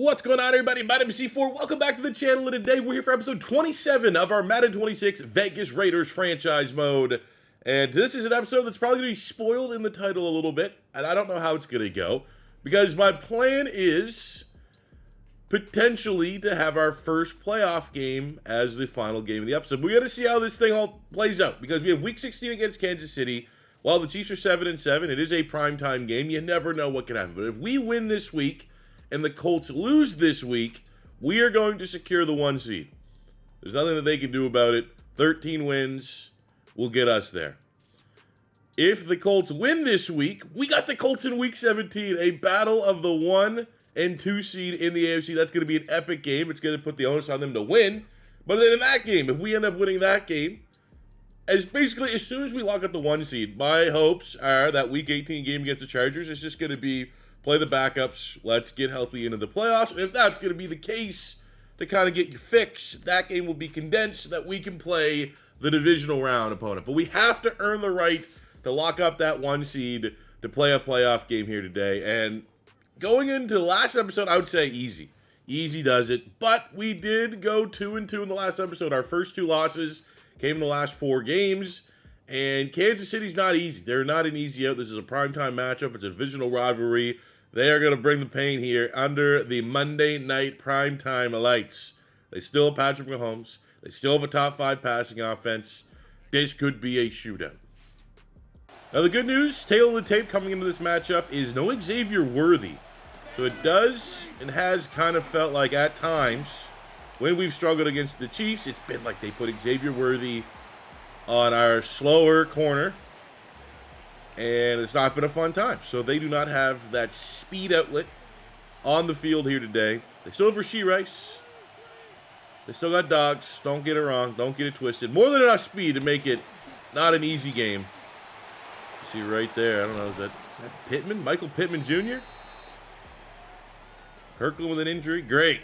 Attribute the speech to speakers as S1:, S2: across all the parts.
S1: What's going on, everybody? My name is C4. Welcome back to the channel, and today we're here for episode 27 of our Madden 26 Vegas Raiders franchise mode. And this is an episode that's probably going to be spoiled in the title a little bit, and I don't know how it's going to go, because my plan is potentially to have our first playoff game as the final game of the episode. We got to see how this thing all plays out, because we have Week 16 against Kansas City. While the Chiefs are 7-7, it is a primetime game. You never know what can happen. But if we win this week and the Colts lose this week, we are going to secure the 1 seed. There's nothing that they can do about it. 13 wins will get us there. If the Colts win this week, we got the Colts in Week 17, a battle of the 1 and 2 seed in the AFC. That's going to be an epic game. It's going to put the onus on them to win. But then in that game, if we end up winning that game, as soon as we lock up the 1 seed, my hopes are that Week 18 game against the Chargers is just going to be play the backups, let's get healthy into the playoffs. And if that's going to be the case, to kind of get your fix, that game will be condensed so that we can play the divisional round opponent. But we have to earn the right to lock up that 1 seed to play a playoff game here today. And going into the last episode, I would say easy. Easy does it. But we did go 2-2 in the last episode. Our first 2 losses came in the last 4 games. And Kansas City's not easy. They're not an easy out. This is a primetime matchup. It's a divisional rivalry. They are going to bring the pain here under the Monday night primetime lights. They still have Patrick Mahomes. They still have a top 5 passing offense. This could be a shootout. Now the good news, tail of the tape coming into this matchup, is no Xavier Worthy. So it does and has kind of felt like at times when we've struggled against the Chiefs, it's been like they put Xavier Worthy on our slower corner. And it's not been a fun time. So they do not have that speed outlet on the field here today. They still have Rashee Rice. They still got dogs. Don't get it wrong. Don't get it twisted. More than enough speed to make it not an easy game. You see right there. I don't know. Is that Pittman? Michael Pittman Jr.? Kirkland with an injury. Great.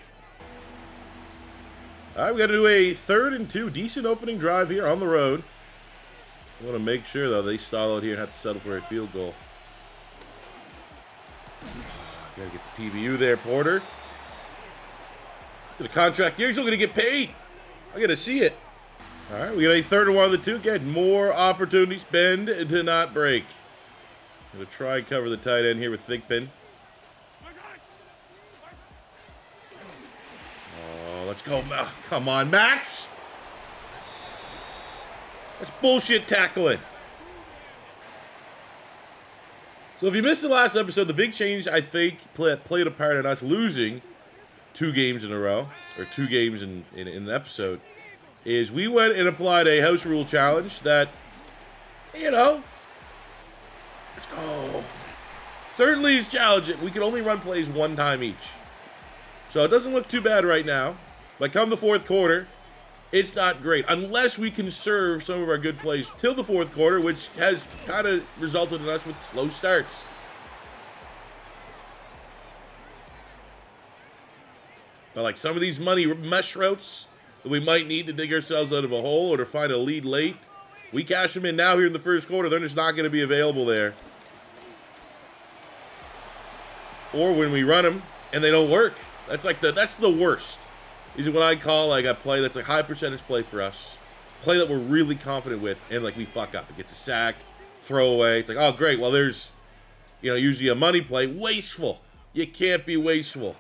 S1: All right, we got to do a 3rd and 2. Decent opening drive here on the road. I want to make sure, though, they stall out here and have to settle for a field goal. Got to get the PBU there, Porter. To the contract year, he's still going to get paid. I got to see it. All right, we got a 3rd and 1 on the 2. Again, more opportunities. Bend to not break. Going to try and cover the tight end here with Thigpen. Oh, let's go. Oh, come on, Max. That's bullshit tackling. So if you missed the last episode, the big change, I think, played a part in us losing 2 games in a row, or 2 games in an episode, is we went and applied a house rule challenge that, you know, let's go. Certainly is challenging. We can only run plays 1 time each. So it doesn't look too bad right now. But come the 4th quarter, it's not great, unless we conserve some of our good plays till the 4th quarter, which has kind of resulted in us with slow starts. But like some of these money mesh routes that we might need to dig ourselves out of a hole or to find a lead late, we cash them in now here in the 1st quarter, they're just not going to be available there. Or when we run them and they don't work. That's the worst. Is what I call like a play that's a high percentage play for us. Play that we're really confident with, and like we fuck up. It gets a sack, throwaway. It's like, oh great, well there's, you know, usually a money play. Wasteful. You can't be wasteful.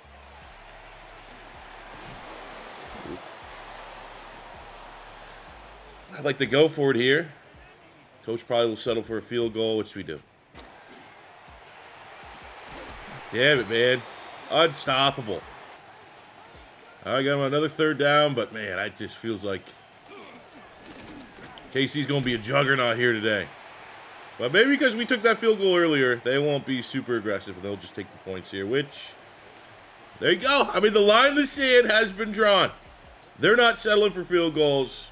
S1: I'd like to go for it here. Coach probably will settle for a field goal, which we do. Damn it, man. Unstoppable. I got another 3rd down, but man, it just feels like KC's going to be a juggernaut here today. But maybe because we took that field goal earlier, they won't be super aggressive. They'll just take the points here, which, there you go. I mean, the line in the sand has been drawn. They're not settling for field goals.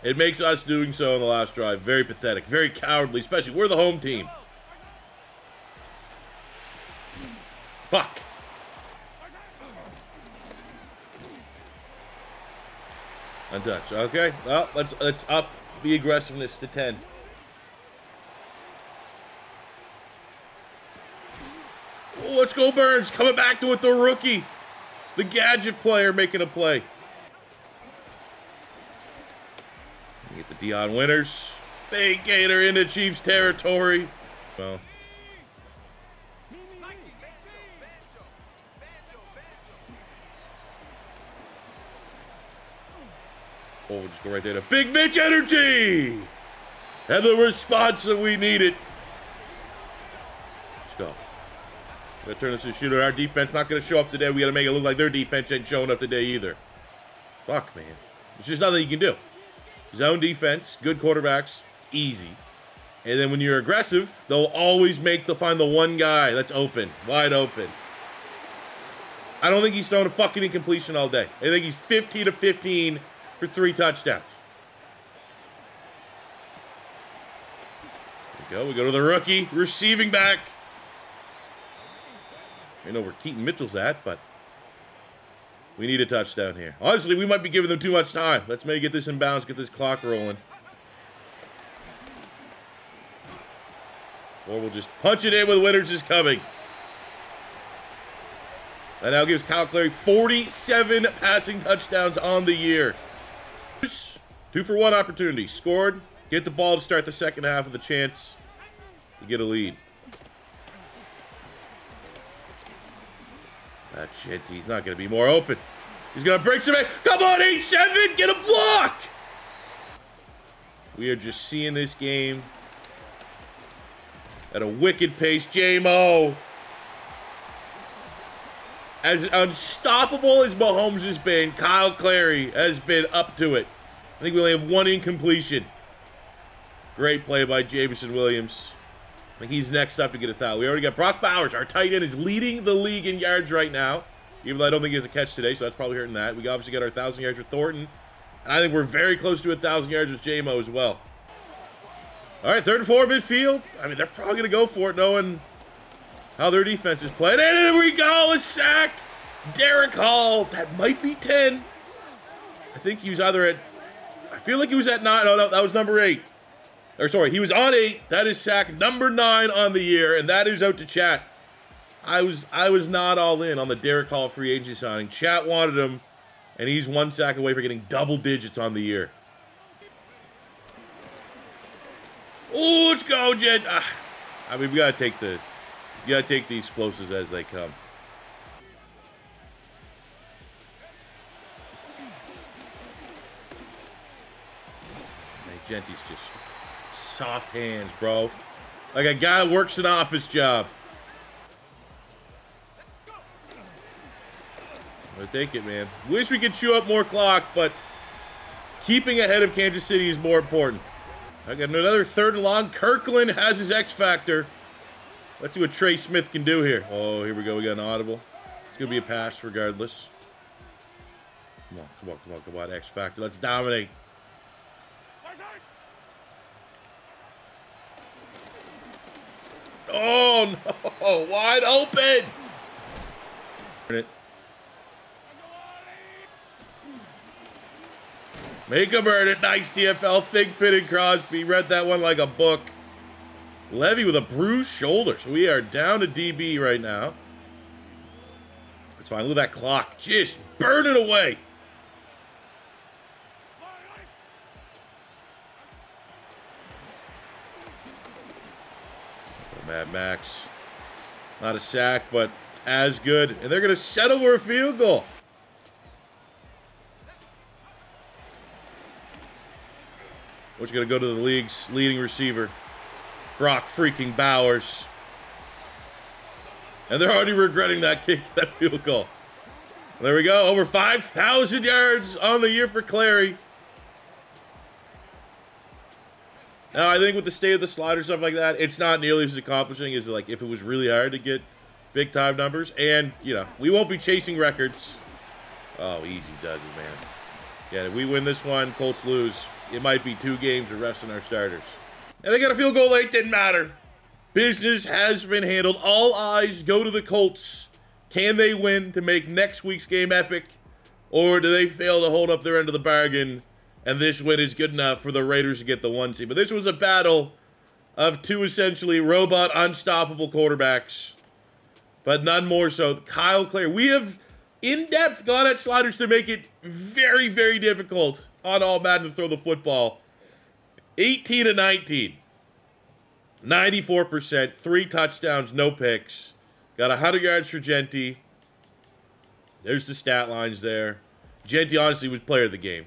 S1: It makes us doing so in the last drive very pathetic, very cowardly, especially we're the home team. Fuck. Untouched. Okay. Well, let's up the aggressiveness to 10. Oh, let's go Burns. Coming back to it, the rookie. The gadget player making a play. Get the Dion Winters. Big gator into Chiefs territory. Well. Oh, we'll just go right there to Big Mitch energy. And the response that we needed. Let's go. We're going to turn this into a shooter. Our defense not going to show up today. We got to make it look like their defense ain't showing up today either. Fuck, man. There's just nothing you can do. Zone defense, good quarterbacks, easy. And then when you're aggressive, they'll always find the one guy that's open, wide open. I don't think he's throwing a fucking incompletion all day. I think he's 15 of 15 for 3 touchdowns. There we go. We go to the rookie, receiving back. I know where Keaton Mitchell's at, but we need a touchdown here. Honestly, we might be giving them too much time. Let's maybe get this in bounds, get this clock rolling. Or we'll just punch it in with Winters is coming. That now gives Kyle Clary 47 passing touchdowns on the year. 2-for-1 opportunity. Scored. Get the ball to start the second half with a chance to get a lead. That Jeanty, he's not going to be more open. He's going to break some. Come on, 8-7, get a block! We are just seeing this game at a wicked pace. J-Mo. As unstoppable as Mahomes has been, Kyle Clary has been up to it. I think we only have 1 incompletion. Great play by Jameson Williams. I think he's next up to get a foul. We already got Brock Bowers. Our tight end is leading the league in yards right now. Even though I don't think he has a catch today, so that's probably hurting that. We obviously got our 1,000 yards with Thornton. And I think we're very close to 1,000 yards with J-Mo as well. All right, 3rd and 4 midfield. I mean, they're probably going to go for it knowing how their defense is playing. And there we go, a sack. Derek Hall. That might be 10. I think he was either at, I feel like he was at 9. No, that was number 8. Or sorry, he was on 8. That is sack number 9 on the year, and that is out to chat. I was not all in on the Derek Hall free agency signing. Chat wanted him, and he's 1 sack away from getting double digits on the year. Oh, let's go, Jet. I mean, we gotta take the explosives as they come. Hey, Jeanty's just soft hands, bro. Like a guy that works an office job. I take it, man. Wish we could chew up more clock, but keeping ahead of Kansas City is more important. I got another 3rd and long. Kirkland has his X factor. Let's see what Trey Smith can do here. Oh, here we go. We got an audible. It's going to be a pass regardless. Come on. X factor. Let's dominate. Oh, no. Wide open. Make him earn it. Nice DFL. Think Pitt and Crosby. Read that one like a book. Levy with a bruised shoulder. So we are down to DB right now. It's fine. Look at that clock. Just burn it away. Mad Max. Not a sack, but as good. And they're going to settle for a field goal. Which is going to go to the league's leading receiver, Brock freaking Bowers. And they're already regretting that kick, that field goal. There we go. Over 5,000 yards on the year for Clary. Now, I think with the state of the slide or stuff like that, it's not nearly as accomplishing as like if it was really hard to get big time numbers. And, you know, we won't be chasing records. Oh, easy does it, man. Yeah, if we win this one, Colts lose. It might be 2 games of resting our starters. And they got a field goal late, didn't matter. Business has been handled. All eyes go to the Colts. Can they win to make next week's game epic? Or do they fail to hold up their end of the bargain? And this win is good enough for the Raiders to get the 1 seed. But this was a battle of 2 essentially robot, unstoppable quarterbacks. but none more so. Kyle Clare. We have in-depth gone at sliders to make it very, very difficult on all Madden to throw the football. 18 to 19. 94%, 3 touchdowns, no picks. Got 100 yards for Jeanty. There's the stat lines there. Jeanty honestly was player of the game.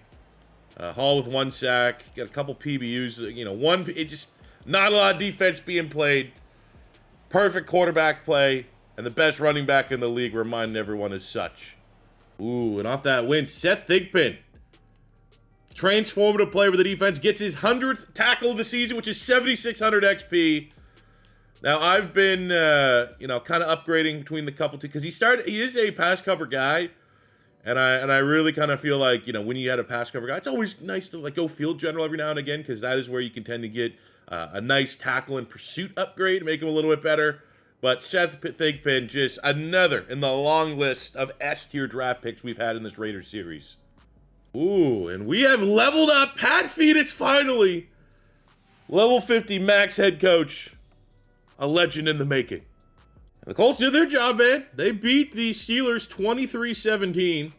S1: Hall with 1 sack. Got a couple PBUs. It just not a lot of defense being played. Perfect quarterback play. And the best running back in the league, reminding everyone as such. Ooh, and off that win, Seth Thigpen. Transformative play for the defense. Gets his 100th tackle of the season, which is 7,600 XP. Now, I've been, kind of upgrading between the couple two. Because he is a pass cover guy. And I really kind of feel like, when you had a pass cover guy, it's always nice to, go field general every now and again. Because that is where you can tend to get a nice tackle and pursuit upgrade to make him a little bit better. But Seth Thigpen, just another in the long list of S-tier draft picks we've had in this Raiders series. Ooh, and we have leveled up Pat Fetus finally. Level 50 Max head coach. A legend in the making. And the Colts did their job, man. They beat the Steelers 23-17.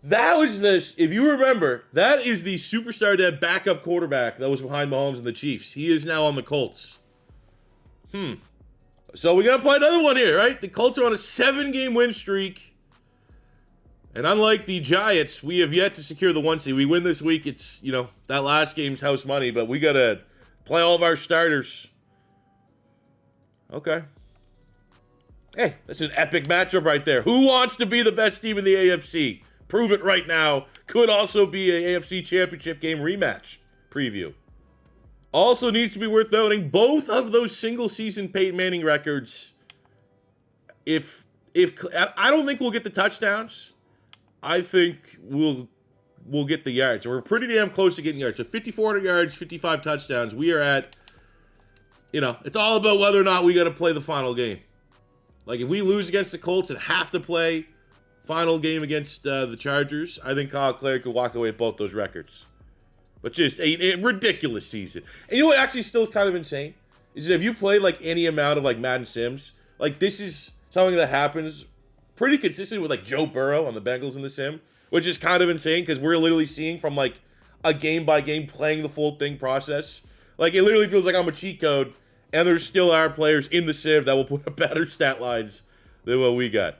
S1: That was this, if you remember, that is the superstar dead backup quarterback that was behind Mahomes and the Chiefs. He is now on the Colts. So we got to play another one here, right? The Colts are on a 7-game win streak. And unlike the Giants, we have yet to secure the 1 seed. We win this week. It's, that last game's house money, but we got to play all of our starters. Okay. Hey, that's an epic matchup right there. Who wants to be the best team in the AFC? Prove it right now. Could also be an AFC Championship game rematch preview. Also needs to be worth noting, both of those single-season Peyton Manning records, if I don't think we'll get the touchdowns, I think we'll get the yards. We're pretty damn close to getting yards. So 5,400 yards, 55 touchdowns. We are at, it's all about whether or not we got to play the final game. Like, if we lose against the Colts and have to play final game against the Chargers, I think Kyle Clare could walk away with both those records. But just a ridiculous season. And you know what actually still is kind of insane? Is that if you play any amount of Madden Sims, this is something that happens pretty consistently with Joe Burrow on the Bengals in the sim, which is kind of insane because we're literally seeing from a game by game playing the full thing process. It literally feels like I'm a cheat code, and there still are players in the sim that will put up better stat lines than what we got.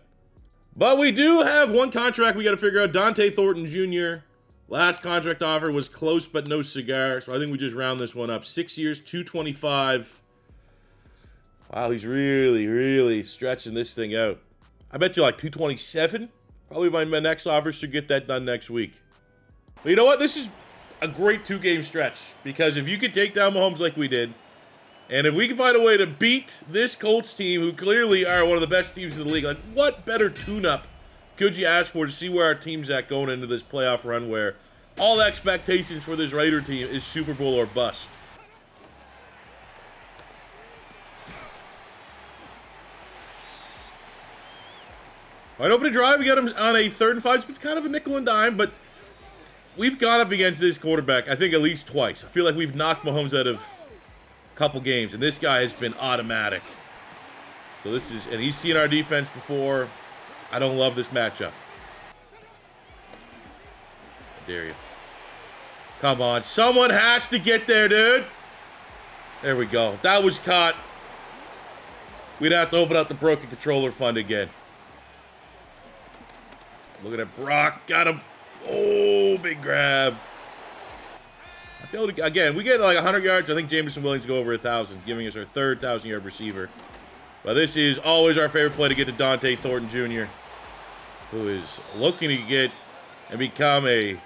S1: But we do have one contract we got to figure out. Dante Thornton Jr. Last contract offer was close but no cigar, so I think we just round this one up. 6 years, $225. Wow, he's really, really stretching this thing out. I bet you $227. Probably my next offer should get that done next week. But you know what? This is a great 2-game stretch because if you could take down Mahomes like we did, and if we can find a way to beat this Colts team, who clearly are one of the best teams in the league, what better tune-up could you ask for to see where our team's at going into this playoff run where all expectations for this Raider team is Super Bowl or bust? All right, opening drive, we got him on a 3rd and 5. It's kind of a nickel and dime, but we've gone up against this quarterback, I think, at least twice. I feel like we've knocked Mahomes out of couple games, and this guy has been automatic. So this is, and he's seen our defense before. I don't love this matchup. How dare you? Come on, someone has to get there, dude. There we go. If that was caught, we'd have to open up the broken controller fund again. Look at that, Brock got him. Oh, big grab. Again, we get 100 yards. I think Jameson Williams go over 1,000, giving us our 3rd 1,000-yard receiver. But this is always our favorite play to get to Dante Thornton Jr., who is looking to get and become a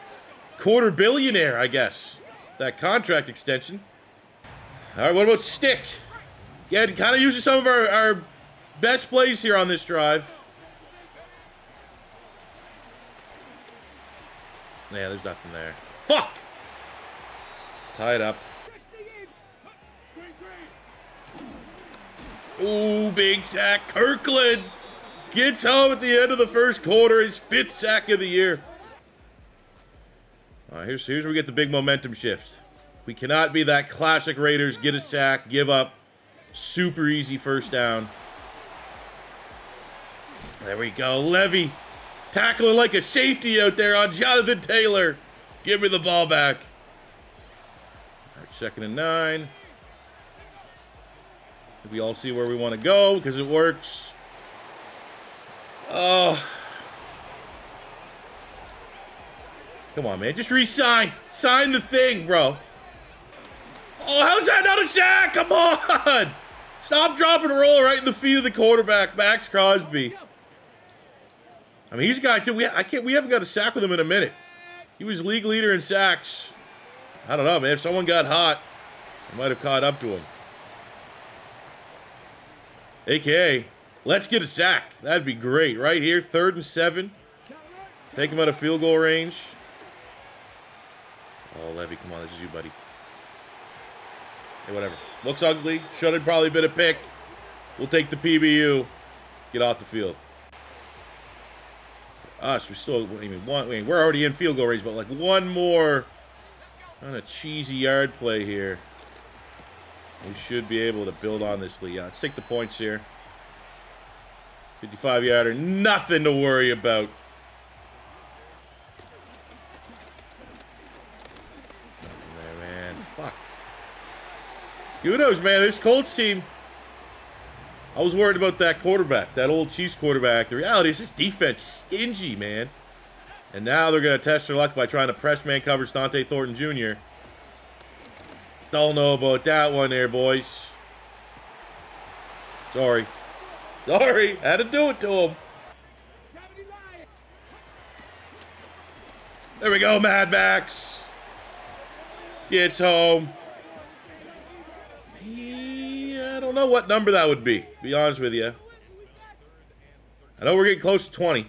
S1: quarter billionaire, I guess. That contract extension. All right, what about Stick? Again, kind of using some of our best plays here on this drive. Yeah, there's nothing there. Fuck! Tied up. Ooh, big sack. Kirkland gets home at the end of the first quarter. His 5th sack of the year. All right, here's where we get the big momentum shift. We cannot be that classic Raiders, get a sack, give up. Super easy first down. There we go. Levy tackling like a safety out there on Jonathan Taylor. Give me the ball back. All right, 2nd and 9. We all see where we want to go because it works. Oh. Come on, man. Just re-sign. Sign the thing, bro. Oh, how's that not a sack? Come on. Stop, drop, and roll right in the feet of the quarterback, Maxx Crosby. I mean, he's got to. We haven't got a sack with him in a minute. He was league leader in sacks. I don't know, man. If someone got hot, I might have caught up to him. AKA, let's get a sack. That'd be great. Right here, 3rd and 7. Take him out of field goal range. Oh, Levy, come on. This is you, buddy. Hey, whatever. Looks ugly. Should have probably been a pick. We'll take the PBU. Get off the field. For us, we still, we're already in field goal range, but like one more on a cheesy yard play here. We should be able to build on this lead. Yeah, let's take the points here. 55-yarder, nothing to worry about. Nothing there, man. Fuck. Who knows, man? This Colts team, I was worried about that quarterback, that old Chiefs quarterback. The reality is this defense stingy, man. And now they're going to test their luck by trying to press man coverage Thornton Jr. Don't know about that one there, boys. Sorry. Had to do it to him. There we go, Mad Max. Gets home. I don't know what number that would be honest with you. I know we're getting close to 20.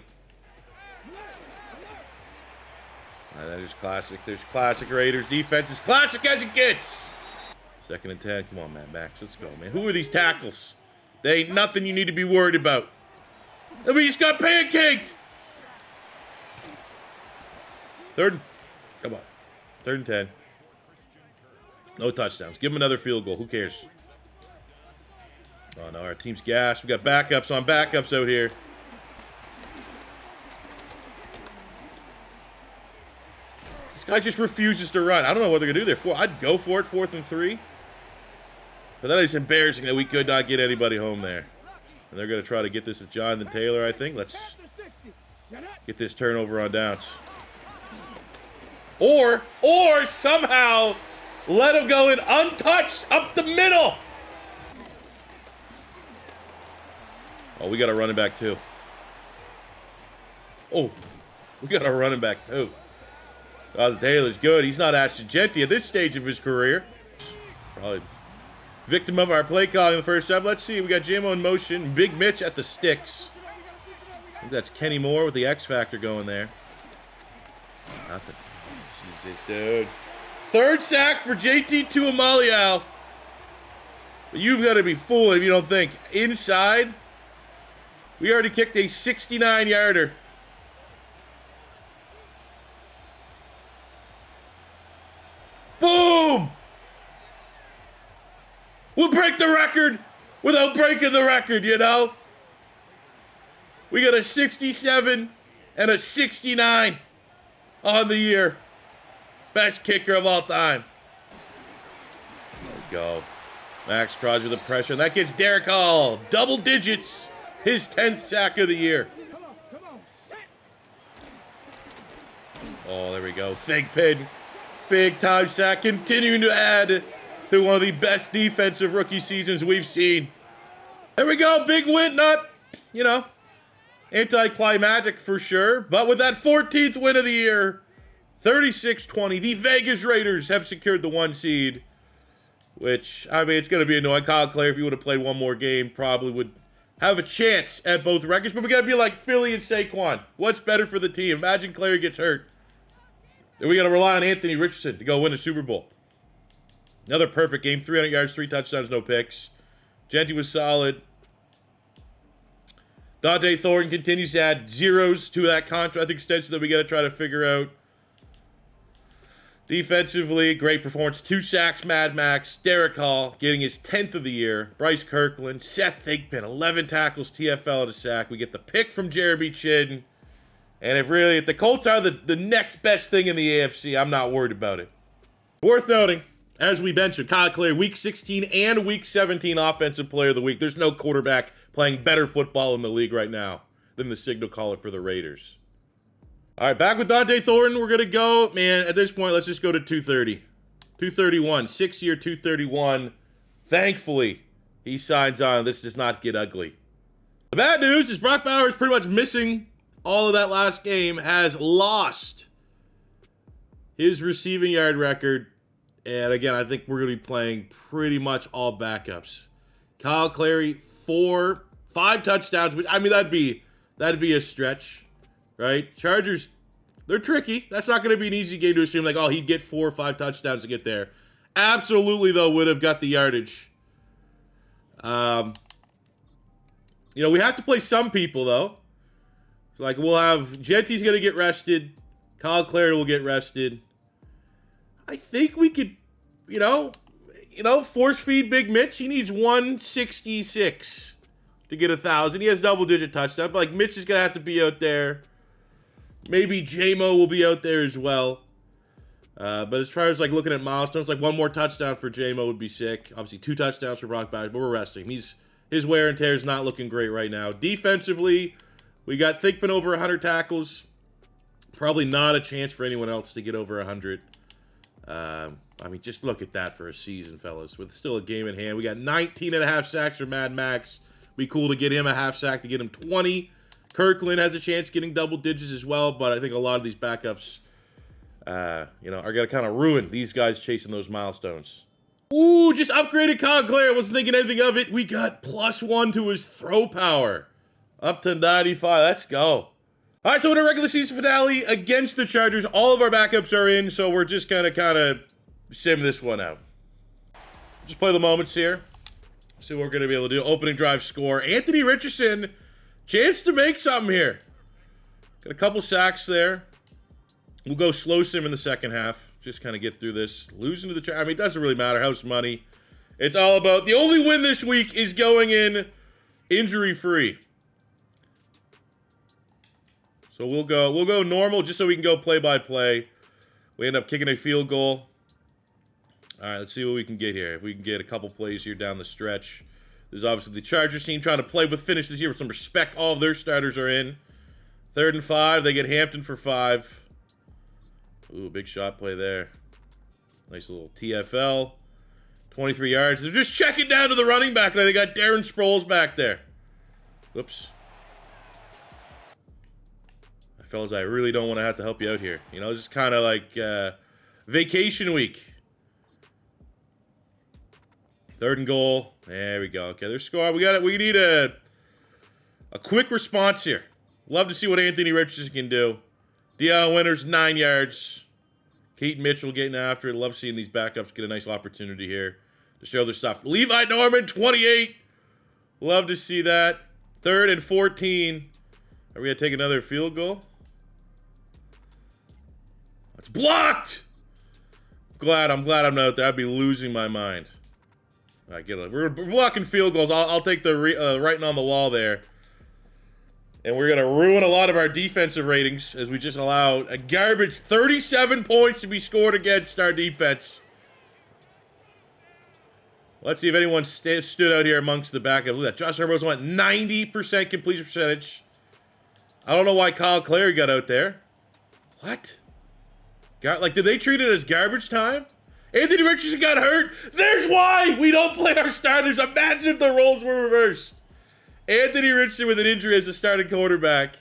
S1: There's classic. There's classic Raiders defense. As classic as it gets. 2nd and 10. Come on, Mad Max. Let's go, man. Who are these tackles? They ain't nothing you need to be worried about. I mean, just got pancaked. 3rd. Come on. 3rd and 10. No touchdowns. Give them another field goal. Who cares? Oh, no. Our team's gassed. We got backups on backups out here. This guy just refuses to run. I don't know what they're going to do there. I'd go for it, 4th and 3. But that is embarrassing that we could not get anybody home there. And they're going to try to get this with Jonathan Taylor, I think. Let's get this turnover on downs. Or somehow let him go in untouched up the middle. Oh, we got a running back too. Oh, we got a running back too. Jonathan Taylor's good. He's not Ashton Jeanty at this stage of his career. Probably victim of our play calling in the first half. Let's see. We got Jamo in motion. Big Mitch at the sticks. I think that's Kenny Moore with the X Factor going there. Nothing. Oh, Jesus, dude. 3rd sack for JT Tuamaliau. But you've got to be fooling if you don't think. Inside, we already kicked a 69-yarder. Boom! We'll break the record without breaking the record, you know? We got a 67 and a 69 on the year. Best kicker of all time. There we go. Maxx Crosby with the pressure. And that gets Derek Hall. Double digits. His 10th sack of the year. Oh, there we go. Fake pin. Big time sack. Continuing to add to one of the best defensive rookie seasons we've seen. There we go. Big win. Not, anticlimactic for sure. But with that 14th win of the year, 36-20, the Vegas Raiders have secured the 1 seed. Which, I mean, it's going to be annoying. Kyle Clare, if he would have played one more game, probably would have a chance at both records. But we got to be like Philly and Saquon. What's better for the team? Imagine Clare gets hurt. Then we got to rely on Anthony Richardson to go win a Super Bowl. Another perfect game. 300 yards, 3 touchdowns, no picks. Jeanty was solid. Dante Thornton continues to add zeros to that contract extension that we got to try to figure out. Defensively, great performance. 2 sacks, Mad Max. Derek Hall getting his 10th of the year. Bryce Kirkland, Seth Thigpen, 11 tackles, TFL and a sack. We get the pick from Jeremy Chinn. And if the Colts are the next best thing in the AFC, I'm not worried about it. Worth noting, as we mentioned, Kyle Clary, Week 16 and Week 17 Offensive Player of the Week. There's no quarterback playing better football in the league right now than the signal caller for the Raiders. All right, back with Dante Thornton. We're going to go, man, at this point, let's just go to 230. 231, 6-year 231. Thankfully, he signs on. This does not get ugly. The bad news is Brock Bowers pretty much missing all of that last game, has lost his receiving yard record. And again, I think we're going to be playing pretty much all backups. Kyle Clary, 5 touchdowns. I mean, that'd be a stretch. Right? Chargers, they're tricky. That's not going to be an easy game to assume, like, oh, he'd get 4 or 5 touchdowns to get there. Absolutely, though, would have got the yardage. We have to play some people, though. Like, we'll have Jeanty's going to get rested. Kyle Clary will get rested. I think we could, force feed Big Mitch. He needs 166 to get 1,000. He has double-digit touchdowns, but, like, Mitch is going to have to be out there. Maybe J-Mo will be out there as well. But as far as like looking at milestones, like 1 more touchdown for J-Mo would be sick. Obviously 2 touchdowns for Brock Bowers, but we're resting. His wear and tear is not looking great right now. Defensively, we got Thigpen over 100 tackles. Probably not a chance for anyone else to get over 100. Just look at that for a season, fellas. With still a game in hand. We got 19.5 sacks for Mad Max. Be cool to get him a half sack to get him 20. Kirkland has a chance getting double digits as well, but I think a lot of these backups, are going to kind of ruin these guys chasing those milestones. Ooh, just upgraded Kyle Clary. I wasn't thinking anything of it. We got +1 to his throw power. Up to 95. Let's go. All right, so in our regular season finale against the Chargers, all of our backups are in, so we're just going to kind of sim this one out. Just play the moments here. See what we're going to be able to do. Opening drive score. Anthony Richardson, chance to make something here. Got a couple sacks there. We'll go slow sim in the second half. Just kind of get through this. Losing to the Chargers. It doesn't really matter. House money. It's all about the only win this week is going in injury-free. So we'll go normal just so we can go play-by-play. We end up kicking a field goal. All right, let's see what we can get here. If we can get a couple plays here down the stretch. There's obviously the Chargers team trying to play with finish this year with some respect. All of their starters are in. 3rd and 5. They get Hampton for 5. Ooh, big shot play there. Nice little TFL. 23 yards. They're just checking down to the running back. They got Darren Sproles back there. Whoops. Fellas, I really don't want to have to help you out here. This is kind of like vacation week. 3rd and goal. There we go. Okay, there's score. We need a quick response here. Love to see what Anthony Richardson can do. Deion Winters, 9 yards. Keaton Mitchell getting after it. Love seeing these backups get a nice opportunity here to show their stuff. Levi Norman, 28. Love to see that. 3rd and 14. Are we going to take another field goal? It's blocked! I'm glad I'm not out there. I'd be losing my mind. All right, we're blocking field goals. I'll take the writing on the wall there. And we're going to ruin a lot of our defensive ratings as we just allow a garbage 37 points to be scored against our defense. Let's see if anyone stood out here amongst the backups. Look at that. Josh Herbert went 90% completion percentage. I don't know why Kyle Clary got out there. What? Did they treat it as garbage time? Anthony Richardson got hurt. There's why we don't play our starters. Imagine if the roles were reversed. Anthony Richardson with an injury as a starting quarterback.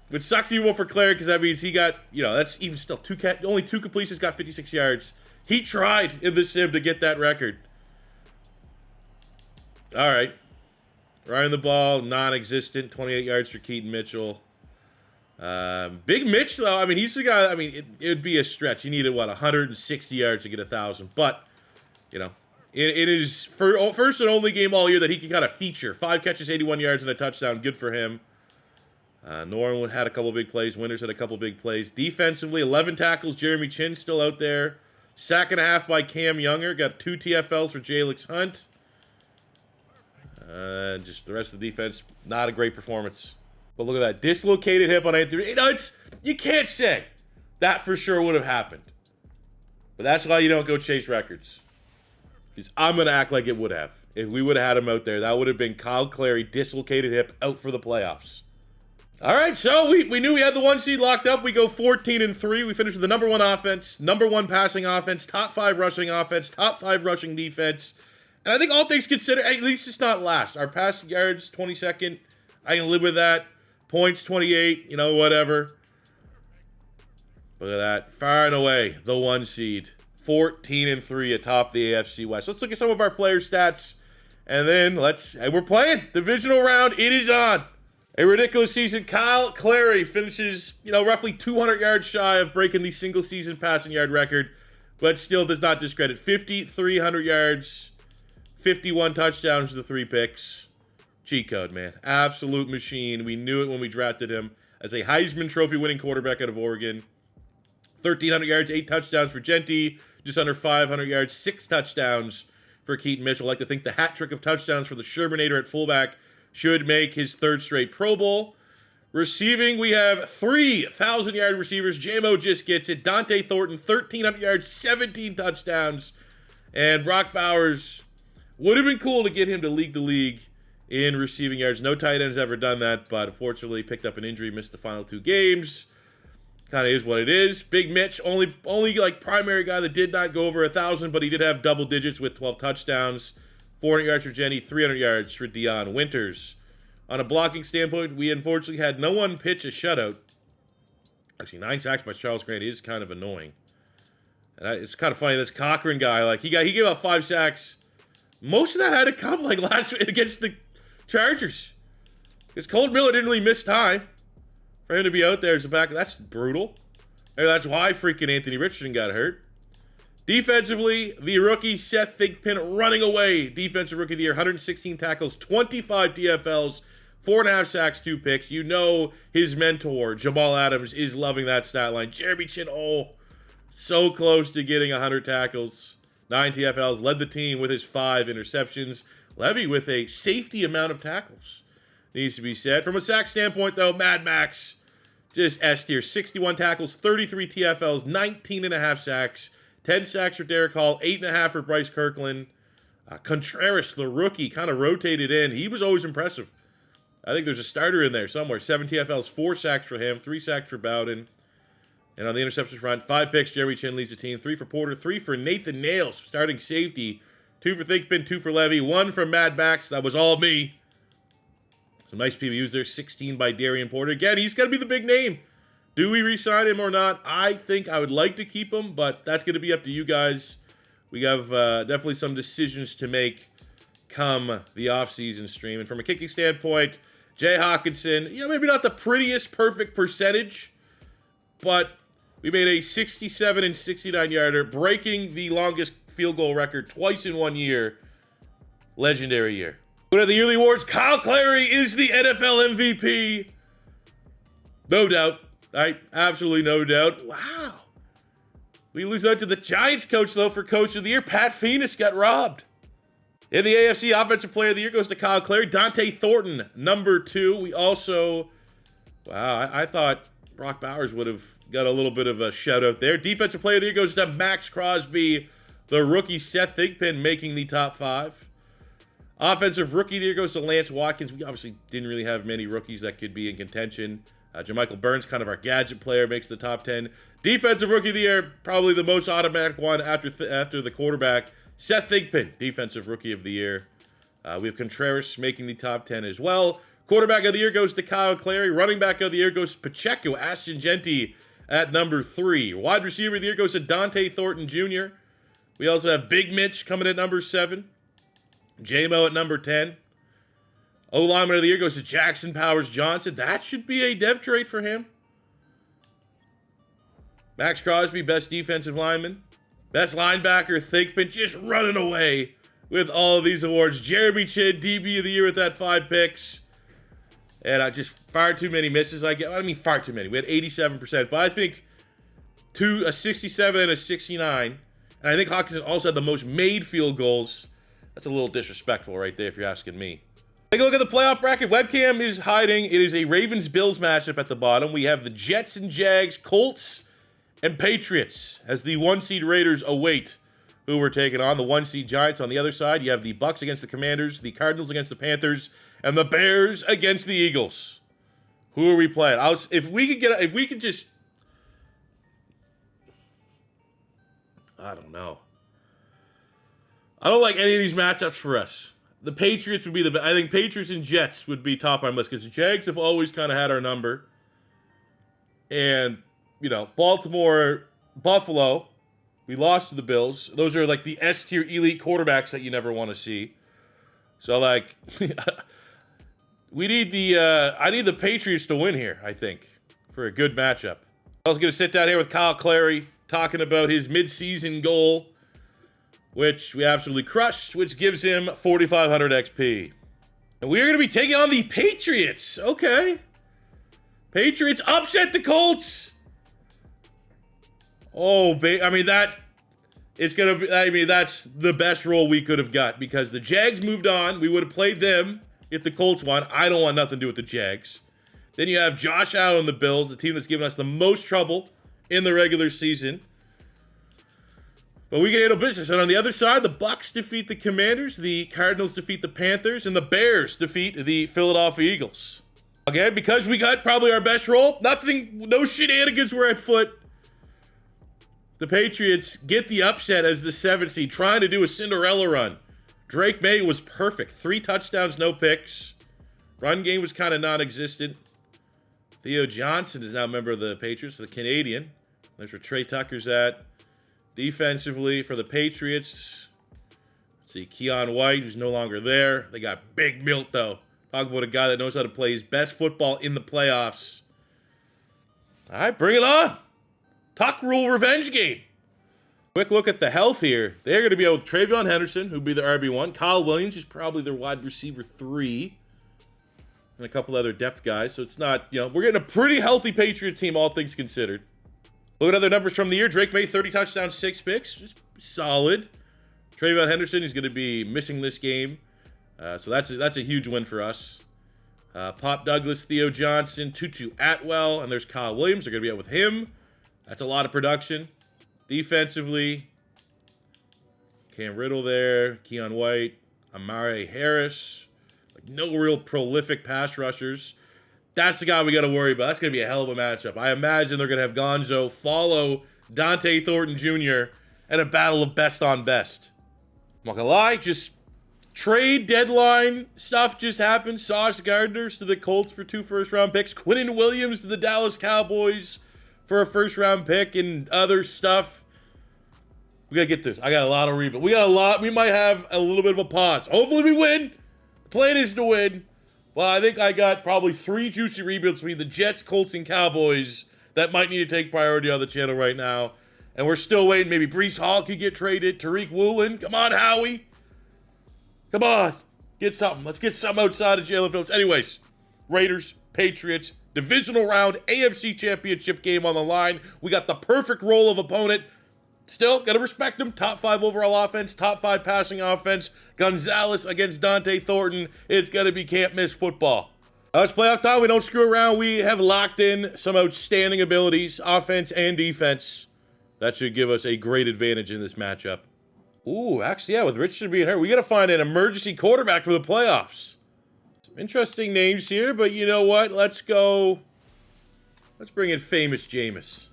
S1: Which sucks even more for Clary because that means he got, that's even still only 2 completions, got 56 yards. He tried in the sim to get that record. All right. Running the ball, non-existent. 28 yards for Keaton Mitchell. Big Mitch, though, he's the guy, it would be a stretch. He needed, 160 yards to get 1,000. But, it is first and only game all year that he can kind of feature. 5 catches, 81 yards, and a touchdown. Good for him. Norwood had a couple big plays. Winters had a couple big plays. Defensively, 11 tackles. Jeremy Chin still out there. Sack and a half by Cam Younger. Got 2 TFLs for Jalix Hunt. Just the rest of the defense, not a great performance. But look at that. Dislocated hip on Anthony. You can't say that for sure would have happened. But that's why you don't go chase records. Because I'm going to act like it would have. If we would have had him out there, that would have been Kyle Clary, dislocated hip, out for the playoffs. All right, so we knew we had the 1 seed locked up. We go 14-3. We finished with the number 1 offense, number 1 passing offense, top 5 rushing offense, top 5 rushing defense. And I think all things considered, at least it's not last. Our passing yards, 22nd. I can live with that. Points, 28. Whatever. Look at that. Far and away, the 1 seed. 14-3 atop the AFC West. Let's look at some of our player stats. And then we're playing. Divisional round. It is on. A ridiculous season. Kyle Clary finishes, roughly 200 yards shy of breaking the single season passing yard record, but still does not discredit. 5,300 yards, 51 touchdowns to 3 picks. Cheat code, man. Absolute machine. We knew it when we drafted him as a Heisman Trophy winning quarterback out of Oregon. 1,300 yards, 8 touchdowns for Jeanty. Just under 500 yards, 6 touchdowns for Keaton Mitchell. I like to think the hat trick of touchdowns for the Shermanator at fullback should make his 3rd straight Pro Bowl. Receiving, we have 3,000-yard receivers. J-Mo just gets it. Dante Thornton, 1,300 yards, 17 touchdowns. And Brock Bowers, would have been cool to get him to lead the league in receiving yards. No tight end's ever done that, but unfortunately picked up an injury, missed the final 2 games. Kind of is what it is. Big Mitch, only primary guy that did not go over 1,000, but he did have double digits with 12 touchdowns. 400 yards for Jenny, 300 yards for Deion Winters. On a blocking standpoint, we unfortunately had no one pitch a shutout. Actually, 9 sacks by Charles Grant is kind of annoying. And it's kind of funny, this Cochran guy, he gave up 5 sacks. Most of that had to come last week against the Chargers. Because Colt Miller didn't really miss time for him to be out there as a back. That's brutal. Maybe that's why freaking Anthony Richardson got hurt. Defensively, the rookie Seth Thigpen running away. Defensive Rookie of the Year, 116 tackles, 25 TFLs, 4.5 sacks, 2 picks. His mentor, Jamal Adams, is loving that stat line. Jeremy Chin, so close to getting 100 tackles. 9 TFLs, led the team with his 5 interceptions. Levy with a safety amount of tackles, needs to be said. From a sack standpoint, though, Mad Max, just S tier. 61 tackles, 33 TFLs, 19.5 sacks. 10 sacks for Derek Hall, 8.5 for Bryce Kirkland. Contreras, the rookie, kind of rotated in. He was always impressive. I think there's a starter in there somewhere. 7 TFLs, 4 sacks for him, 3 sacks for Bowden. And on the interception front, 5 picks. Jeremy Chin leads the team. 3 for Porter, 3 for Nathan Nails, starting safety. 2 for Thigpen, 2 for Levy, 1 for Mad Max. That was all me. Some nice PBUs there. 16 by Darian Porter. Again, he's got to be the big name. Do we re-sign him or not? I think I would like to keep him, but that's going to be up to you guys. We have definitely some decisions to make come the offseason stream. And from a kicking standpoint, Jay Hawkinson, maybe not the prettiest perfect percentage, but we made a 67 and 69 yarder, breaking the longest field goal record twice in 1 year. Legendary year. One of the yearly awards, Kyle Clary is the NFL MVP. No doubt. Right? Absolutely no doubt. Wow. We lose out to the Giants coach, though, for Coach of the Year. Pat Phoenix got robbed. In the AFC, Offensive Player of the Year goes to Kyle Clary. Dante Thornton, number 2. We also, I thought Brock Bowers would have got a little bit of a shout-out there. Defensive Player of the Year goes to Maxx Crosby. The rookie Seth Thigpen making the top 5. Offensive Rookie of the Year goes to Lance Watkins. We obviously didn't really have many rookies that could be in contention. Jermichael Burns, kind of our gadget player, makes the top 10. Defensive Rookie of the Year, probably the most automatic one after the quarterback. Seth Thigpen, Defensive Rookie of the Year. We have Contreras making the top 10 as well. Quarterback of the Year goes to Kyle Clary. Running back of the Year goes to Pacheco, Ashton Jeanty at number 3. Wide Receiver of the Year goes to Dante Thornton Jr. We also have Big Mitch coming at number 7. J-Mo at number 10. O-Lineman of the Year goes to Jackson Powers Johnson. That should be a dev trade for him. Maxx Crosby, Best Defensive Lineman. Best Linebacker, Thigpen, just running away with all of these awards. Jeremy Chin, DB of the Year with that 5 picks. And I just far too many misses. I mean, far too many. We had 87%, but I think a 67 and a 69. And I think Hawkinson also had the most made field goals. That's a little disrespectful right there if you're asking me. Take a look at the playoff bracket. Webcam is hiding. It is a Ravens-Bills matchup at the bottom. We have the Jets and Jags, Colts, and Patriots as the 1-seed Raiders await who we're taking on. The 1-seed Giants on the other side. You have the Bucks against the Commanders, the Cardinals against the Panthers, and the Bears against the Eagles. Who are we playing? If we could just, I don't know. I don't like any of these matchups for us. The Patriots would be the best. I think Patriots and Jets would be top on my list because the Jags have always kind of had our number. And, you know, Baltimore, Buffalo, we lost to the Bills. Those are like the S-tier elite quarterbacks that you never want to see. So, like, I need the Patriots to win here, I think, for a good matchup. I was going to sit down here with Kyle Clary talking about his midseason goal, which we absolutely crushed, which gives him 4,500 XP. And we are going to be taking on the Patriots. Okay. Patriots upset the Colts. Oh, I mean, that's the best roll we could have got because the Jags moved on. We would have played them if the Colts won. I don't want nothing to do with the Jags. Then you have Josh Allen and the Bills, the team that's given us the most trouble in the regular season. But we can handle business. And on the other side, the Bucks defeat the Commanders, the Cardinals defeat the Panthers, and the Bears defeat the Philadelphia Eagles. Again, because we got probably our best roll, no shenanigans were at foot. The Patriots get the upset as the 7th seed, trying to do a Cinderella run. Drake Maye was perfect. 3 touchdowns, no picks. Run game was kind of non-existent. Theo Johnson is now a member of the Patriots, the Canadian. There's where Trey Tucker's at. Defensively for the Patriots, let's see, Keon White, who's no longer there. They got Big Milt, though. Talk about a guy that knows how to play his best football in the playoffs. All right, bring it on. Tuck rule revenge game. Quick look at the health here. They're going to be out with Travion Henderson, who'd be the RB1. Kyle Williams is probably their wide receiver 3. And a couple other depth guys. So it's not, we're getting a pretty healthy Patriot team, all things considered. Look at other numbers from the year. Drake Maye, 30 touchdowns, 6 picks. Just solid. Travion Henderson is going to be missing this game. So that's a huge win for us. Pop Douglas, Theo Johnson, Tutu Atwell, and there's Kyle Williams. They're going to be out with him. That's a lot of production. Defensively, Cam Riddle there, Keon White, Amare Harris. Like, no real prolific pass rushers. That's the guy we got to worry about. That's going to be a hell of a matchup. I imagine they're going to have Gonzo follow Dante Thornton Jr. at a battle of best on best. I'm not going to lie, just trade deadline stuff just happened. Sauce Gardner's to the Colts for 2 first-round picks. Quinnen Williams to the Dallas Cowboys for a first-round pick and other stuff. We got to get this. I got a lot of rebuild. We might have a little bit of a pause. Hopefully we win. The plan is to win. Well, I think I got probably 3 juicy rebuilds between the Jets, Colts, and Cowboys that might need to take priority on the channel right now. And we're still waiting. Maybe Breece Hall could get traded. Tariq Woolen. Come on, Howie. Come on. Get something. Let's get something outside of Jalen Phillips. Anyways, Raiders, Patriots, divisional round, AFC championship game on the line. We got the perfect role of opponent. Still, got to respect them. Top 5 overall offense, top 5 passing offense. Gonzalez against Dante Thornton. It's going to be can't-miss football. It's playoff time. We don't screw around. We have locked in some outstanding abilities, offense and defense. That should give us a great advantage in this matchup. Ooh, actually, yeah, with Richardson being hurt, we got to find an emergency quarterback for the playoffs. Some interesting names here, but you know what? Let's go. Let's bring in famous Jameis.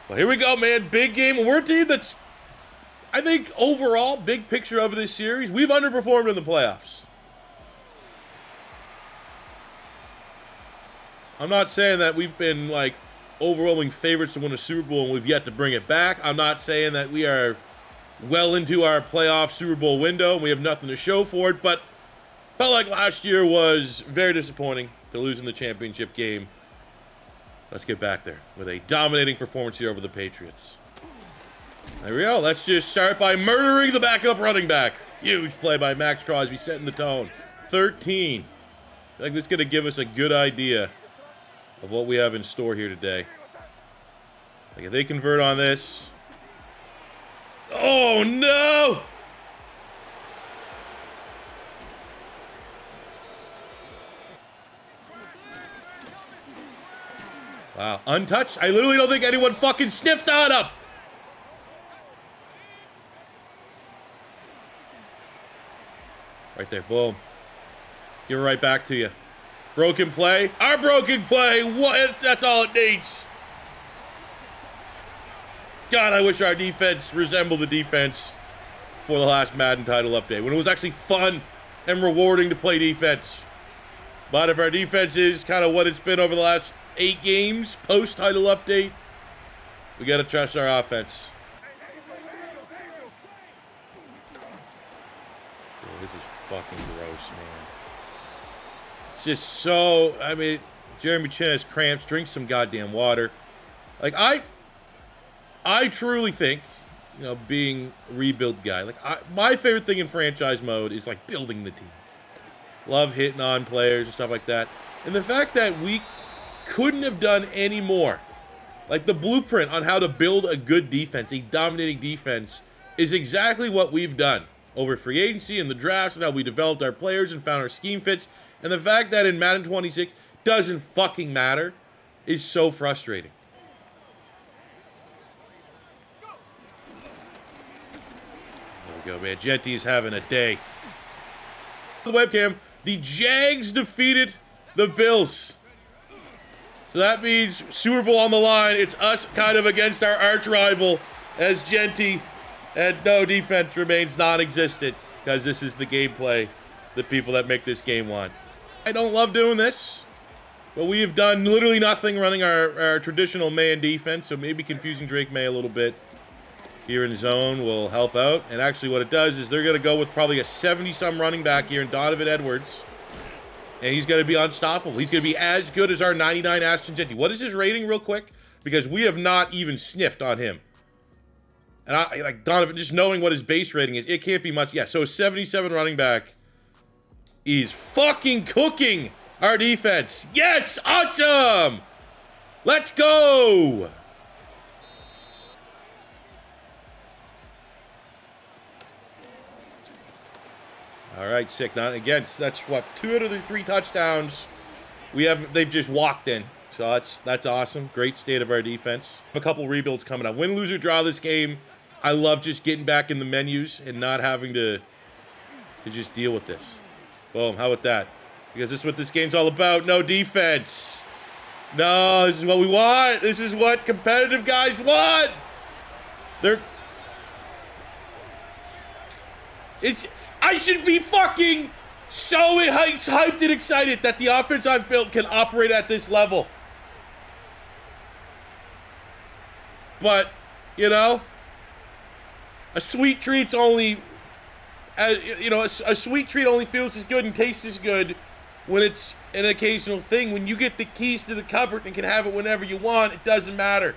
S1: Well, here we go, man. Big game. We're a team that's, I think, overall, big picture of this series, we've underperformed in the playoffs. I'm not saying that we've been, like, overwhelming favorites to win a Super Bowl and we've yet to bring it back. I'm not saying that we are well into our playoff Super Bowl window and we have nothing to show for it, but felt like last year was very disappointing to lose in the championship game. Let's get back there with a dominating performance here over the Patriots. There we go. Let's just start by murdering the backup running back. Huge play by Maxx Crosby, setting the tone. 13. I think this is going to give us a good idea of what we have in store here today. Like if they convert on this. Oh, no! Wow, untouched? I literally don't think anyone fucking sniffed on him! Right there, boom. Give it right back to you. Broken play. Our broken play. What? That's all it needs. God, I wish our defense resembled the defense for the last Madden title update, when it was actually fun and rewarding to play defense. But if our defense is kind of what it's been over the last 8 games, post-title update, we got to trust our offense. Dude, this is fucking gross, man. It's just so, I mean, Jeremy Chin has cramps. Drink some goddamn water. Like, I truly think, you know, being a rebuild guy, like, my favorite thing in franchise mode is, like, building the team. Love hitting on players and stuff like that. And the fact that we couldn't have done any more. Like, the blueprint on how to build a good defense, a dominating defense, is exactly what we've done over free agency and the drafts and how we developed our players and found our scheme fits. And the fact that in Madden 26 doesn't fucking matter is so frustrating. There we go, man. Jeanty is having a day. The webcam, the Jags defeated the Bills. So that means Super Bowl on the line. It's us kind of against our arch rival as Jeanty, and no, defense remains non-existent because this is the gameplay the people that make this game want. I don't love doing this, but we have done literally nothing running our traditional man defense, so maybe confusing Drake Maye a little bit here in zone will help out. And actually what it does is they're going to go with probably a 70-some running back here in Donovan Edwards, and he's going to be unstoppable. He's going to be as good as our 99 Ashton Jeanty. What is his rating real quick? Because we have not even sniffed on him. And I like Donovan, just knowing what his base rating is, it can't be much. Yeah, so 77 running back. He's fucking cooking our defense. Yes, awesome. Let's go. All right, sick. Not again. That's what 2 out of the 3 touchdowns we have. They've just walked in. So that's awesome. Great state of our defense. A couple rebuilds coming up. Win, lose, or draw this game. I love just getting back in the menus and not having to just deal with this. Boom, how about that? Because this is what this game's all about. No defense. No, this is what we want. This is what competitive guys want. I should be fucking so hyped and excited that the offense I've built can operate at this level. But, you know, a sweet treat's only... a sweet treat only feels as good and tastes as good when it's an occasional thing. When you get the keys to the cupboard and can have it whenever you want, it doesn't matter.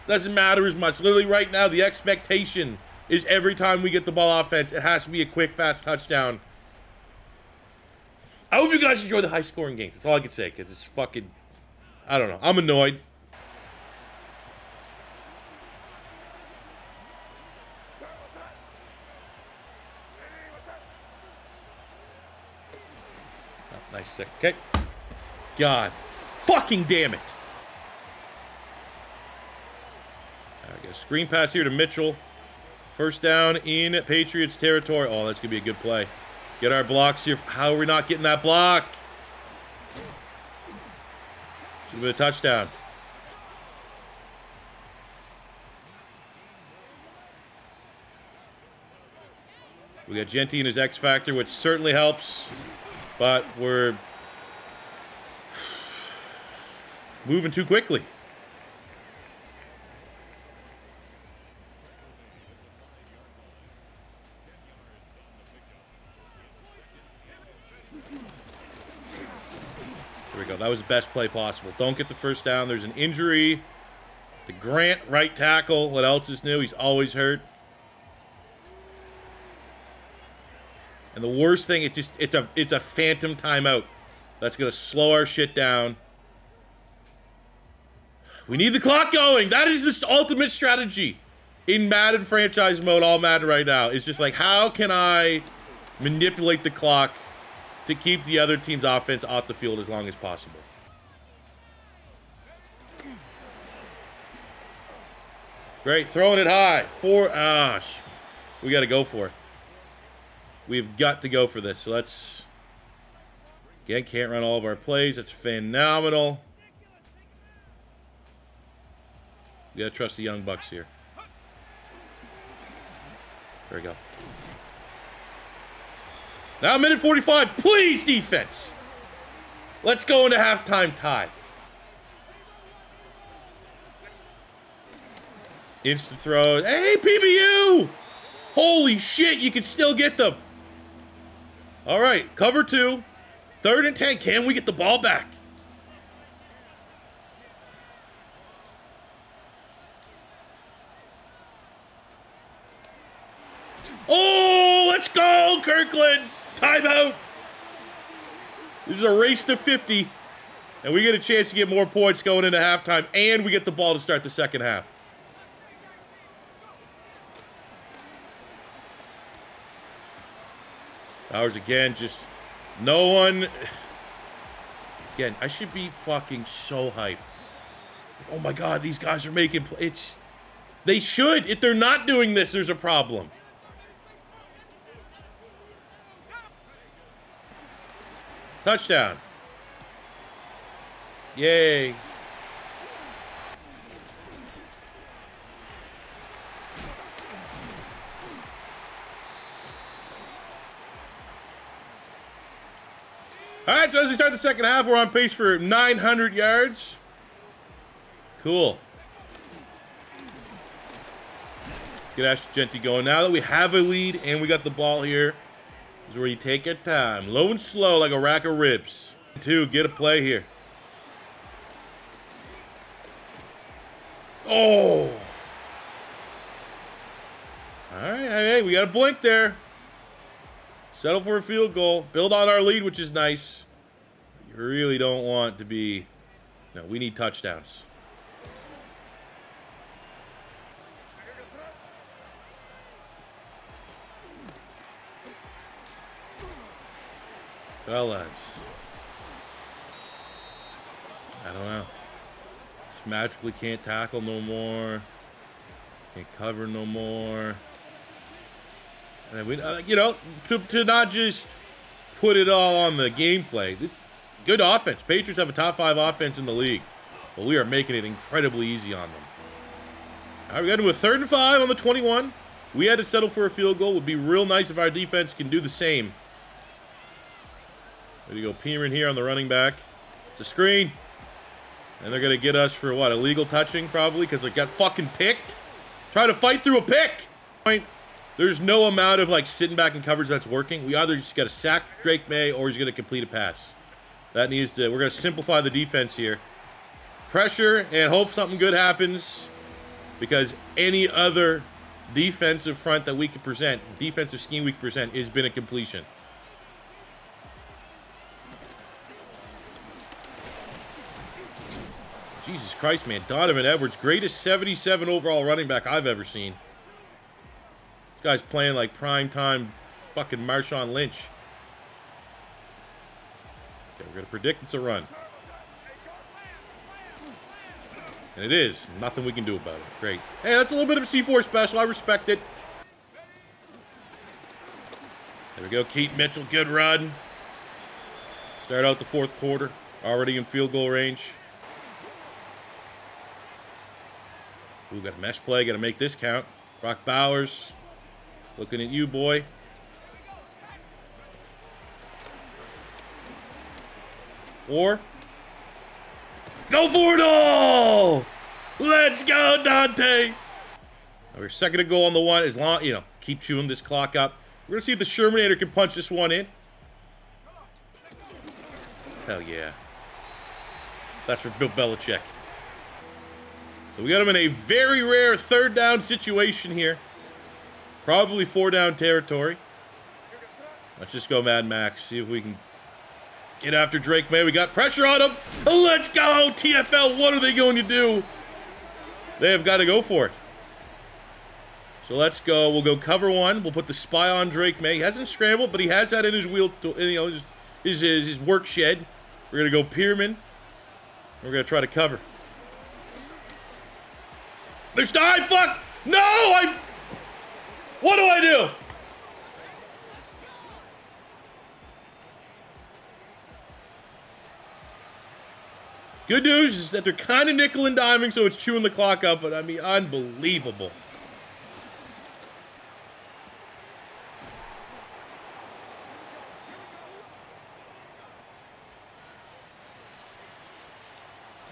S1: Doesn't matter as much. Literally right now, the expectation is every time we get the ball offense, it has to be a quick, fast touchdown. I hope you guys enjoy the high-scoring games. That's all I can say, because it's fucking... I don't know. I'm annoyed. Nice sick. Okay. God. Fucking damn it. All right, got a screen pass here to Mitchell. First down in Patriots territory. Oh, that's going to be a good play. Get our blocks here. How are we not getting that block? Should have been a touchdown. We got Jeanty and his X Factor, which certainly helps. But we're moving too quickly. There we go. That was the best play possible. Don't get the first down. There's an injury to Grant, right tackle. What else is new? He's always hurt. And the worst thing, it's a phantom timeout. That's going to slow our shit down. We need the clock going. That is the ultimate strategy in Madden franchise mode, all Madden right now. It's just like, how can I manipulate the clock to keep the other team's offense off the field as long as possible? Great, throwing it high. We got to go for it. We've got to go for this. So let's... Again, can't run all of our plays. That's phenomenal. We got to trust the young bucks here. There we go. Now, minute 45. Please, defense. Let's go into halftime tie. Instant throws. Hey, PBU! Holy shit, you can still get them. All right, cover 2. 3rd and 10. Can we get the ball back? Oh, let's go, Kirkland. Timeout. This is a race to 50. And we get a chance to get more points going into halftime. And we get the ball to start the second half. Ours again, just no one. Again, I should be fucking so hyped. Oh my God, these guys are making plays. They should. If they're not doing this, there's a problem. Touchdown. Yay. All right, so as we start the second half, we're on pace for 900 yards. Cool. Let's get Ashton Jeanty going. Now that we have a lead and we got the ball here, this is where you take your time. Low and slow like a rack of ribs. 2, get a play here. Oh. All right, hey, we got a blink there. Settle for a field goal. Build on our lead, which is nice. You really don't want to be... No, we need touchdowns. Fellas. I don't know. Just magically can't tackle no more. Can't cover no more. And we, you know, to not just put it all on the gameplay. Good offense. Patriots have a top 5 offense in the league. But we are making it incredibly easy on them. All right, we got to do a 3rd and 5 on the 21. We had to settle for a field goal. It would be real nice if our defense can do the same. There you go. Peterman here on the running back. It's a screen. And they're going to get us for what? Illegal touching probably because they got fucking picked. Trying to fight through a pick. There's no amount of like sitting back in coverage that's working. We either just got to sack Drake Maye or he's going to complete a pass. That needs to, we're going to simplify the defense here. Pressure and hope something good happens because any other defensive front that we could present, defensive scheme we could present has been a completion. Jesus Christ, man. Donovan Edwards, greatest 77 overall running back I've ever seen. This guy's playing like prime-time fucking Marshawn Lynch. Okay, we're going to predict it's a run. And it is. Nothing we can do about it. Great. Hey, that's a little bit of a C4 special. I respect it. There we go. Keith Mitchell, good run. Start out the 4th quarter. Already in field goal range. Ooh, got a mesh play. Got to make this count. Brock Bowers. Looking at you, boy. Or. Go for it all! Let's go, Dante! We're 2nd to go on the 1. As long, you know, keep chewing this clock up. We're going to see if the Shermanator can punch this one in. Hell yeah. That's for Bill Belichick. So we got him in a very rare 3rd down situation here. Probably 4 down territory. Let's just go Mad Max. See if we can Get after Drake Maye. We got pressure on him. Let's go, TFL. What are they going to do? They have got to go for it. So let's go. We'll go cover one. We'll put the spy on Drake Maye. He hasn't scrambled, but he has that in his wheel, his work shed. We're going to go Pierman. We're going to try to cover. There's die. Fuck. No, what do I do? Good news is that they're kind of nickel and diming, so it's chewing the clock up, but I mean, unbelievable.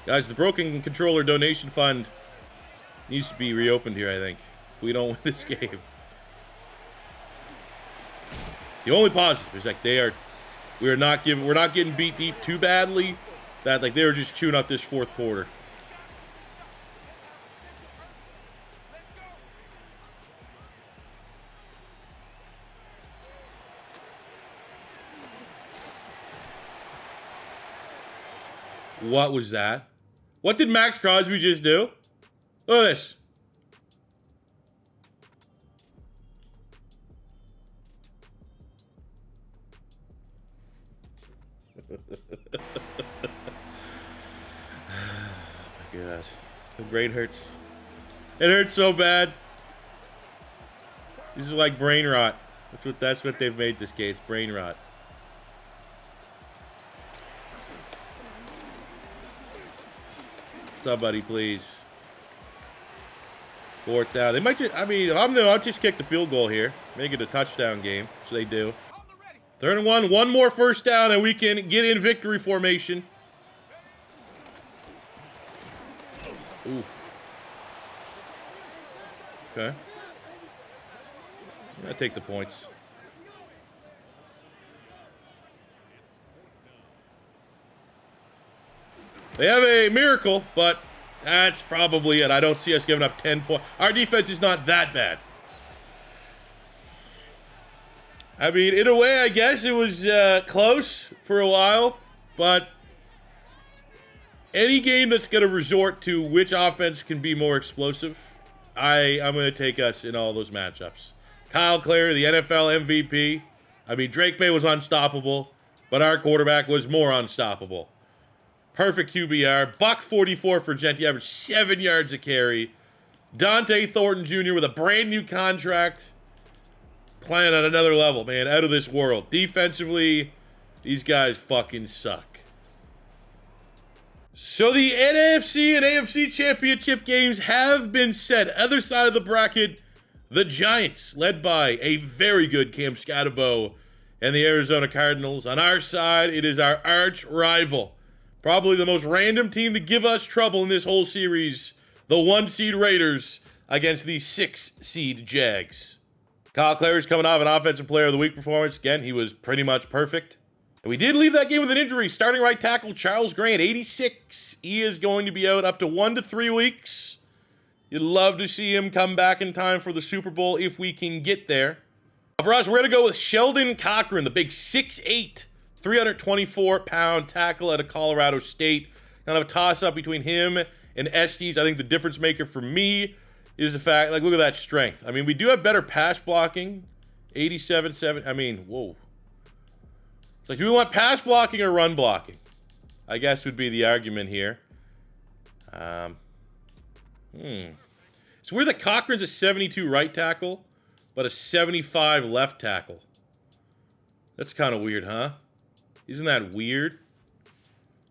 S1: Guys, the Broken Controller Donation Fund needs to be reopened here, I think. We don't win this game. The only positive is like we're not getting beat deep too badly. That like they were just chewing up this fourth quarter. What was that? What did Maxx Crosby just do? Look at this. Oh my God. The brain hurts. It hurts so bad. This is like brain rot. That's what they've made this game. It's brain rot. What's up, buddy, please? Fourth down. They might just, I mean, I'll just kick the field goal here. Make it a touchdown game. So they do. 3rd and 1. One more first down, and we can get in victory formation. Ooh. Okay. I take the points. They have a miracle, but that's probably it. I don't see us giving up 10 points. Our defense is not that bad. I mean, in a way, I guess it was close for a while, but any game that's going to resort to which offense can be more explosive, I'm going to take us in all those matchups. Kyle Clare, the NFL MVP. I mean, Drake Maye was unstoppable, but our quarterback was more unstoppable. Perfect QBR. $144 for Jeanty, average 7 yards a carry. Dante Thornton Jr. with a brand new contract. Playing at another level, man. Out of this world. Defensively, these guys fucking suck. So the NFC and AFC championship games have been set. Other side of the bracket, the Giants, led by a very good Cam Scatterbo and the Arizona Cardinals. On our side, it is our arch rival. Probably the most random team to give us trouble in this whole series. The 1 seed Raiders against the 6 seed Jags. Kyle Clare is coming off an Offensive Player of the Week performance. Again, he was pretty much perfect. And we did leave that game with an injury. Starting right tackle Charles Grant, 86. He is going to be out up to 1 to 3 weeks. You'd love to see him come back in time for the Super Bowl if we can get there. For us, we're going to go with Sheldon Cochran, the big 6'8", 324-pound tackle out of Colorado State. Kind of a toss-up between him and Estes. I think the difference maker for me is the fact, like, look at that strength. I mean, we do have better pass blocking. 87-7. I mean, whoa. It's like, do we want pass blocking or run blocking? I guess would be the argument here. It's weird that Cochran's a 72 right tackle, but a 75 left tackle. That's kind of weird, huh? Isn't that weird?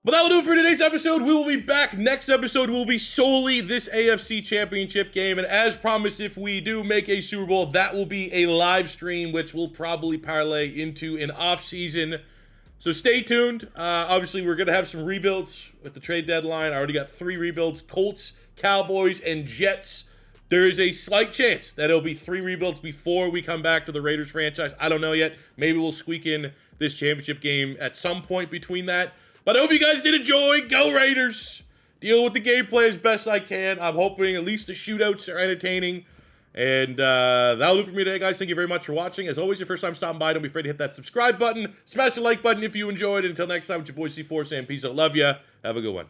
S1: But that will do it for today's episode. We will be back. Next episode will be solely this AFC Championship game. And as promised, if we do make a Super Bowl, that will be a live stream, which will probably parlay into an off-season. So stay tuned. Obviously, we're going to have some rebuilds with the trade deadline. I already got 3 rebuilds. Colts, Cowboys, and Jets. There is a slight chance that it'll be 3 rebuilds before we come back to the Raiders franchise. I don't know yet. Maybe we'll squeak in this championship game at some point between that. But I hope you guys did enjoy. Go Raiders. Deal with the gameplay as best I can. I'm hoping at least the shootouts are entertaining. And that'll do it for me today, guys. Thank you very much for watching. As always, your first time stopping by, don't be afraid to hit that subscribe button. Smash the like button if you enjoyed. Until next time, with your boy C4 saying peace out. Love ya. Have a good one.